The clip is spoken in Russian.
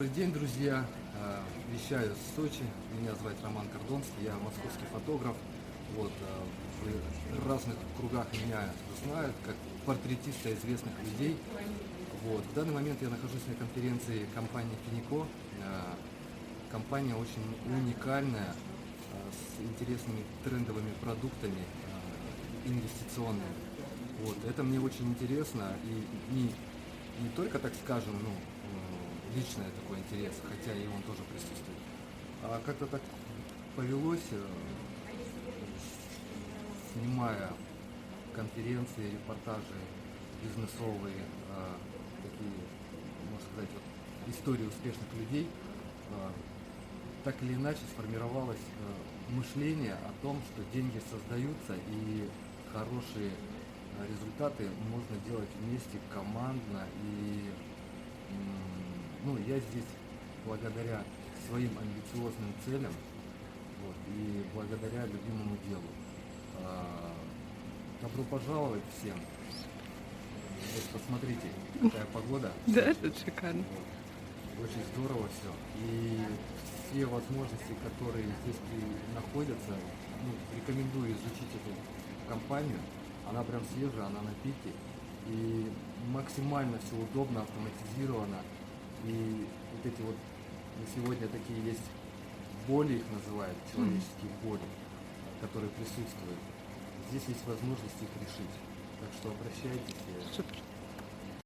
Добрый день, друзья! Вещаю с Сочи. Меня зовут Роман Кордонский, я московский фотограф. В разных кругах меня знают как портретиста известных людей. В данный момент я нахожусь на конференции компании Финико. Компания очень уникальная, с интересными трендовыми продуктами, инвестиционными. Это мне очень интересно и не только, так скажем, личный такой интерес, хотя и он тоже присутствует. А как-то так повелось, снимая конференции, репортажи бизнесовые, такие, можно сказать, истории успешных людей, так или иначе сформировалось мышление о том, что деньги создаются и хорошие результаты можно делать вместе, командно. Я здесь благодаря своим амбициозным целям и благодаря любимому делу. Добро пожаловать всем. Посмотрите, какая погода. Да, это шикарно. Очень здорово все. И все возможности, которые здесь находятся, рекомендую изучить эту компанию. Она прям свежая, она на пике. И максимально все удобно, автоматизировано. И эти на сегодня такие есть боли, их называют, человеческие боли, которые присутствуют. Здесь есть возможность их решить. Так что обращайтесь. Супер.